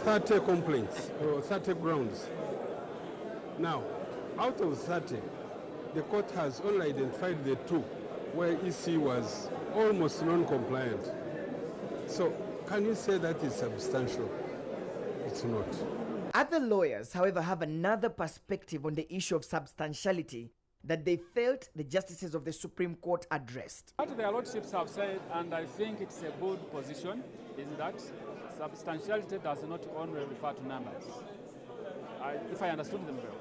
30 complaints or 30 grounds. Now, out of 30, the court has only identified the 2 where EC was almost non-compliant. So can you say that is substantial? It's not. Other lawyers, however, have another perspective on the issue of substantiality that they felt the justices of the Supreme Court addressed. What their lordships have said, and I think it's a good position, is that substantiality does not only refer to numbers. If I understood them well.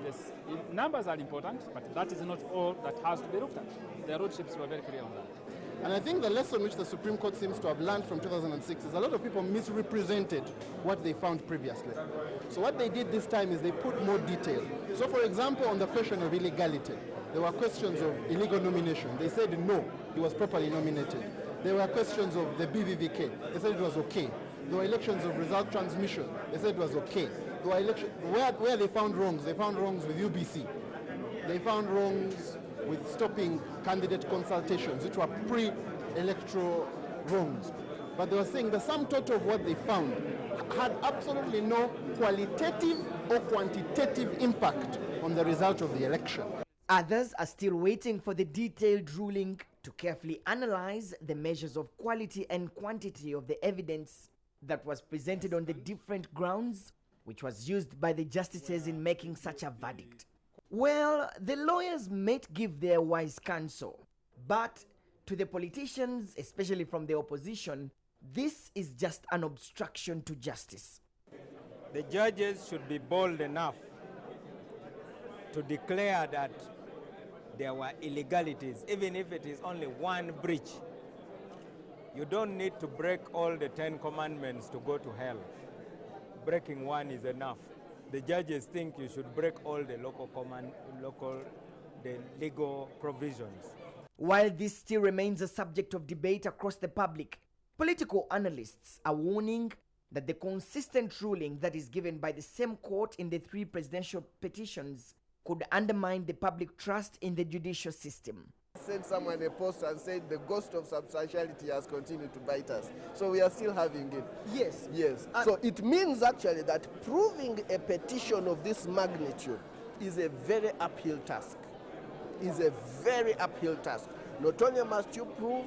Yes, numbers are important, but that is not all that has to be looked at. Their lordships were very clear on that. And I think the lesson which the Supreme Court seems to have learned from 2006 is a lot of people misrepresented what they found previously. So what they did this time is they put more detail. So for example, on the question of illegality, there were questions of illegal nomination. They said no, he was properly nominated. There were questions of the BVVK. They said it was okay. There were elections of result transmission. They said it was okay. There were elections where they found wrongs with UBC. They found wrongs with stopping candidate consultations, which were pre-electoral wrongs. But they were saying the sum total of what they found had absolutely no qualitative or quantitative impact on the result of the election. Others are still waiting for the detailed ruling to carefully analyze the measures of quality and quantity of the evidence that was presented on the different grounds which was used by the justices in making such a verdict. Well, the lawyers might give their wise counsel, but to the politicians, especially from the opposition, this is just an obstruction to justice. The judges should be bold enough to declare that there were illegalities, even if it is only one breach. You don't need to break all the 10 commandments to go to hell. Breaking one is enough. The judges think you should break all the the legal provisions. While this still remains a subject of debate across the public, political analysts are warning that the consistent ruling that is given by the same court in the 3 presidential petitions could undermine the public trust in the judicial system. Sent someone a post and said the ghost of substantiality has continued to bite us. So we are still having it. Yes. Yes. So it means actually that proving a petition of this magnitude is a very uphill task. Is a very uphill task. Not only must you prove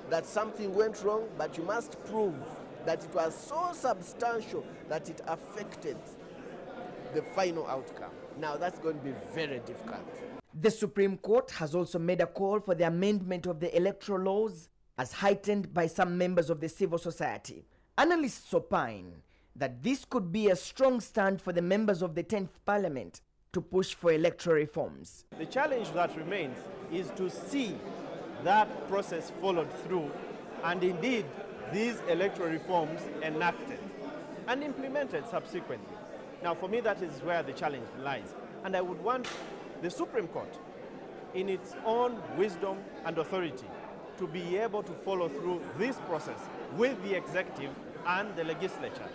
that something went wrong, but you must prove that it was so substantial that it affected the final outcome. Now that's going to be very difficult. The Supreme Court has also made a call for the amendment of the electoral laws as heightened by some members of the civil society. Analysts opine that this could be a strong stand for the members of the 10th Parliament to push for electoral reforms. The challenge that remains is to see that process followed through and indeed these electoral reforms enacted and implemented subsequently. Now for me that is where the challenge lies, and I would want the Supreme Court, in its own wisdom and authority, to be able to follow through this process with the executive and the legislature.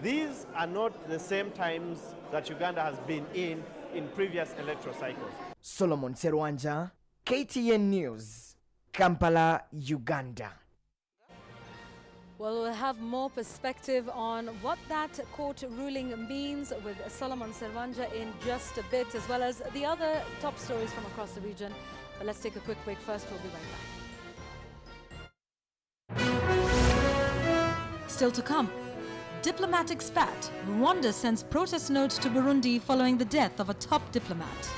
These are not the same times that Uganda has been in previous electoral cycles. Solomon Serwanja, KTN News, Kampala, Uganda. Well, we'll have more perspective on what that court ruling means with Solomon Serwanja in just a bit, as well as the other top stories from across the region. But let's take a quick break first. We'll be right back. Still to come, diplomatic spat. Rwanda sends protest note to Burundi following the death of a top diplomat.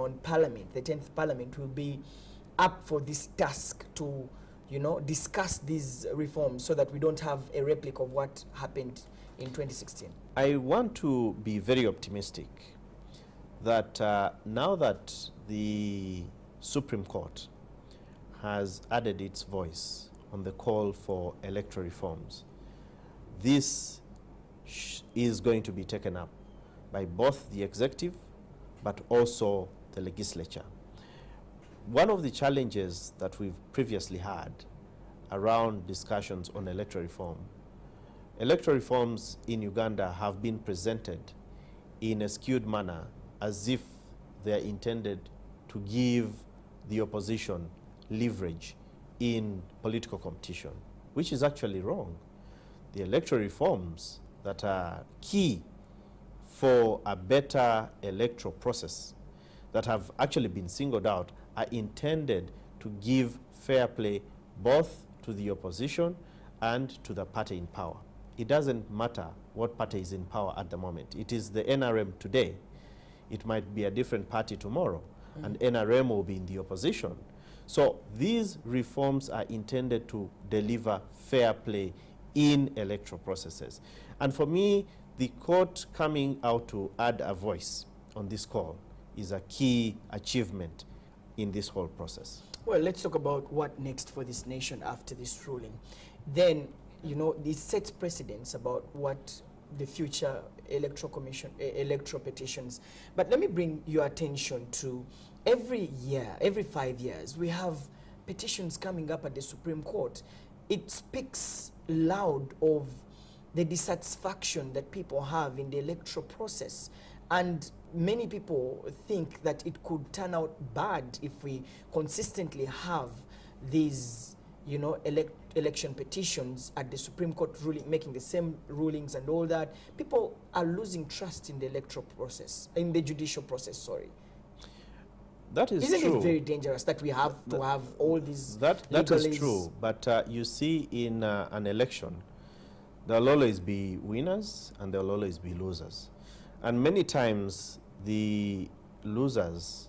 on Parliament, the 10th Parliament, will be up for this task to, you know, discuss these reforms so that we don't have a replica of what happened in 2016? I want to be very optimistic that now that the Supreme Court has added its voice on the call for electoral reforms, this is going to be taken up by both the executive but also the legislature. One of the challenges that we've previously had around discussions on electoral reforms in Uganda have been presented in a skewed manner as if they are intended to give the opposition leverage in political competition, which is actually wrong. The electoral reforms that are key for a better electoral process that have actually been singled out are intended to give fair play both to the opposition and to the party in power. It doesn't matter what party is in power at the moment. It is the NRM today. It might be a different party tomorrow, and NRM will be in the opposition. So these reforms are intended to deliver fair play in electoral processes. And for me, the court coming out to add a voice on this call is a key achievement in this whole process. Well, let's talk about what next for this nation after this ruling. Then, you know, this sets precedents about what the future electoral commission, electoral petitions. But let me bring your attention to every year, every 5 years, we have petitions coming up at the Supreme Court. It speaks loud of the dissatisfaction that people have in the electoral process. And many people think that it could turn out bad if we consistently have these, you know, election petitions at the Supreme Court ruling, making the same rulings and all that. People are losing trust in the electoral process, in the judicial process, sorry. That is Isn't true. it very dangerous that we have to have all these That is true, but you see in an election, there will always be winners and there will always be losers. And many times the losers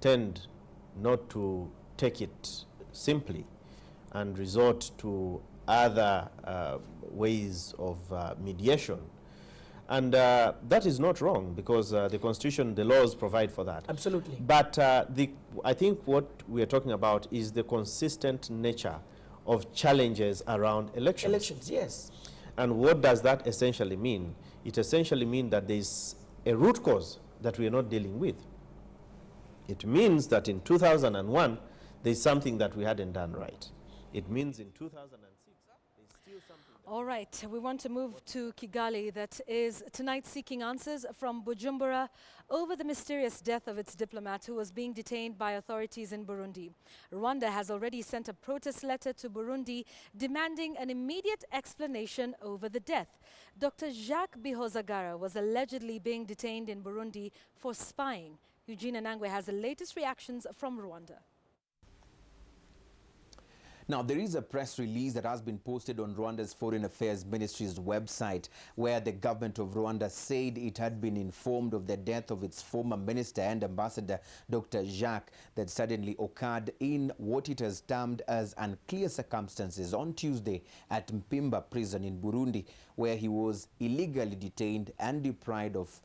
tend not to take it simply and resort to other ways of mediation. And that is not wrong, because the Constitution, the laws provide for that. Absolutely. But I think what we are talking about is the consistent nature of challenges around elections. Elections, yes. And what does that essentially mean? It essentially means that there is a root cause that we are not dealing with. It means that in 2001, there is something that we hadn't done right. It means in 2006, there's still something. All right, we want to move to Kigali, that is tonight seeking answers from Bujumbura over the mysterious death of its diplomat who was being detained by authorities in Burundi. Rwanda has already sent a protest letter to Burundi demanding an immediate explanation over the death. Dr. Jacques Bihozagara was allegedly being detained in Burundi for spying. Eugene Anangwe has the latest reactions from Rwanda. Now, there is a press release that has been posted on Rwanda's Foreign Affairs Ministry's website, where the government of Rwanda said it had been informed of the death of its former minister and ambassador, Dr. Jacques, that suddenly occurred in what it has termed as unclear circumstances on Tuesday at Mpimba prison in Burundi, where he was illegally detained and deprived of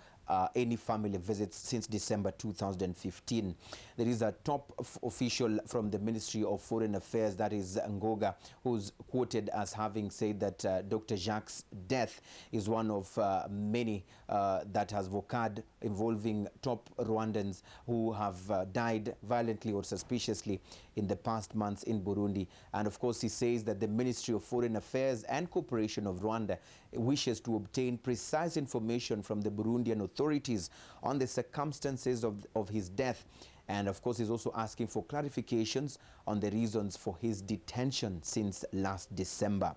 any family visits since December 2015. There is a top official from the Ministry of Foreign Affairs, that is Ngoga, who's quoted as having said that Dr. Jacques' death is one of many that has occurred involving top Rwandans who have died violently or suspiciously in the past months in Burundi. And of course, he says that the Ministry of Foreign Affairs and Cooperation of Rwanda wishes to obtain precise information from the Burundian authorities on the circumstances of his death. And of course, he's also asking for clarifications on the reasons for his detention since last December.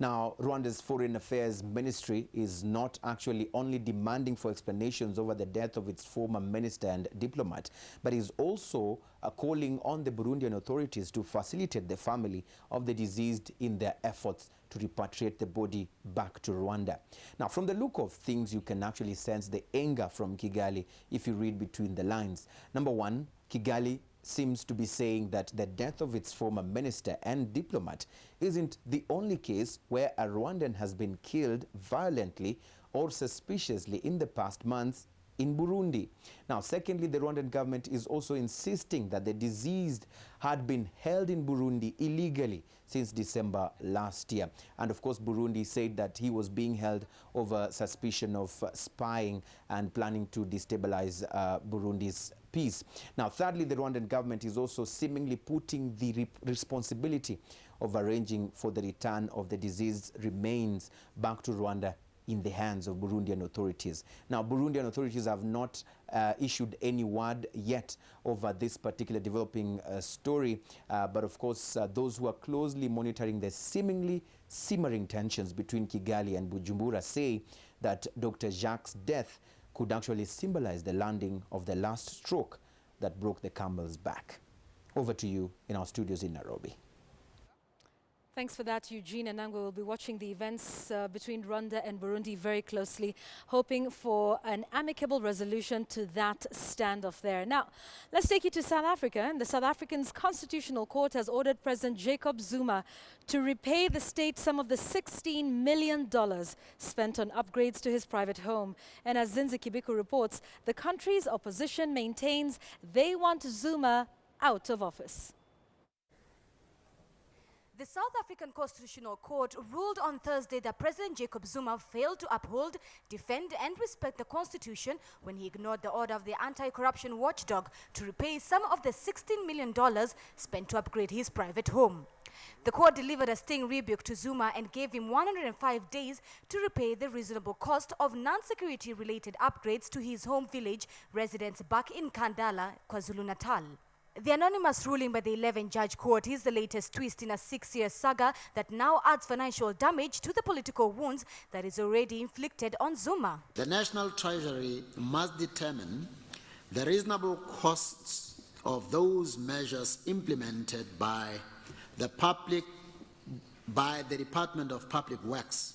Now, Rwanda's Foreign Affairs Ministry is not actually only demanding for explanations over the death of its former minister and diplomat, but is also calling on the Burundian authorities to facilitate the family of the deceased in their efforts to repatriate the body back to Rwanda. Now, from the look of things, you can actually sense the anger from Kigali if you read between the lines. Number one, Kigali seems to be saying that the death of its former minister and diplomat isn't the only case where a Rwandan has been killed violently or suspiciously in the past months in Burundi. Now, secondly, the Rwandan government is also insisting that the deceased had been held in Burundi illegally since December last year. And of course, Burundi said that he was being held over suspicion of spying and planning to destabilize Burundi's peace. Now, thirdly, the Rwandan government is also seemingly putting the responsibility of arranging for the return of the deceased remains back to Rwanda in the hands of Burundian authorities. Now, Burundian authorities have not issued any word yet over this particular developing story, but of course, those who are closely monitoring the seemingly simmering tensions between Kigali and Bujumbura say that Dr. Jacques' death could actually symbolize the landing of the last stroke that broke the camel's back. Over to you in our studios in Nairobi. Thanks for that, Eugene. And Nangwe will be watching the events between Rwanda and Burundi very closely, hoping for an amicable resolution to that standoff there. Now, let's take you to South Africa. And the South African's Constitutional Court has ordered President Jacob Zuma to repay the state some of the $16 million spent on upgrades to his private home. And as Zinzi Kibiku reports, the country's opposition maintains they want Zuma out of office. The South African Constitutional Court ruled on Thursday that President Jacob Zuma failed to uphold, defend and respect the Constitution when he ignored the order of the anti-corruption watchdog to repay some of the $16 million spent to upgrade his private home. The court delivered a sting rebuke to Zuma and gave him 105 days to repay the reasonable cost of non-security related upgrades to his home village residents back in Kandala, KwaZulu-Natal. The anonymous ruling by the 11-judge court is the latest twist in a 6-year saga that now adds financial damage to the political wounds that is already inflicted on Zuma. The National Treasury must determine the reasonable costs of those measures implemented by the Department of Public Works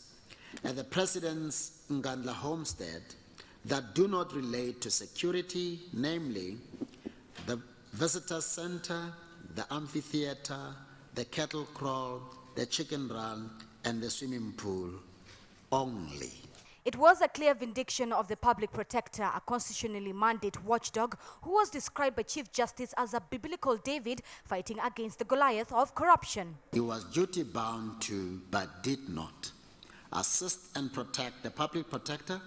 and the President's Ngandla homestead that do not relate to security, namely the Visitor Center, the amphitheater, the cattle kraal, the chicken run, and the swimming pool only. It was a clear vindication of the public protector, a constitutionally mandated watchdog who was described by Chief Justice as a biblical David fighting against the Goliath of corruption. He was duty-bound to, but did not, assist and protect the public protector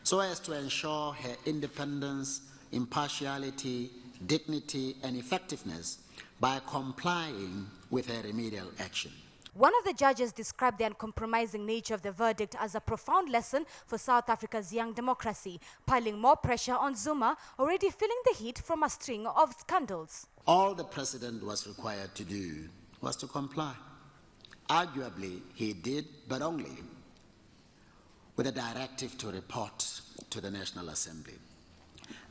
so as to ensure her independence, impartiality, dignity and effectiveness by complying with her remedial action. One of the judges described the uncompromising nature of the verdict as a profound lesson for South Africa's young democracy, piling more pressure on Zuma, already feeling the heat from a string of scandals. All the president was required to do was to comply. Arguably, he did, but only with a directive to report to the National Assembly.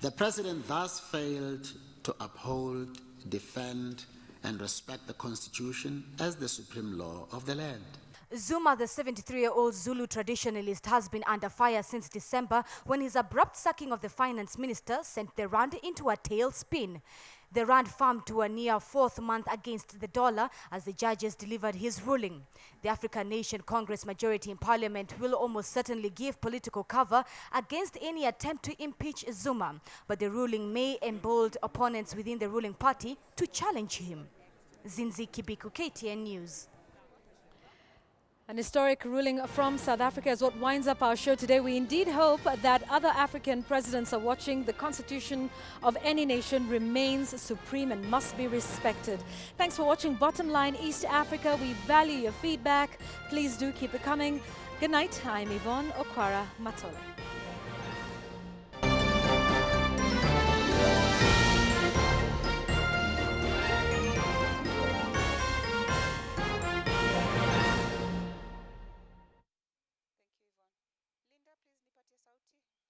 The president thus failed to uphold, defend, and respect the Constitution as the supreme law of the land. Zuma, the 73-year-old Zulu traditionalist, has been under fire since December when his abrupt sacking of the finance minister sent the rand into a tailspin. The rand farmed to a near fourth month against the dollar as the judges delivered his ruling. The African Nation Congress majority in parliament will almost certainly give political cover against any attempt to impeach Zuma, but the ruling may embolden opponents within the ruling party to challenge him. Zinzi Kibiku, KTN News. An historic ruling from South Africa is what winds up our show today. We indeed hope that other African presidents are watching. The constitution of any nation remains supreme and must be respected. Thanks for watching Bottomline East Africa. We value your feedback. Please do keep it coming. Good night. I'm Yvonne Okwara Matole. please nipatie sauti.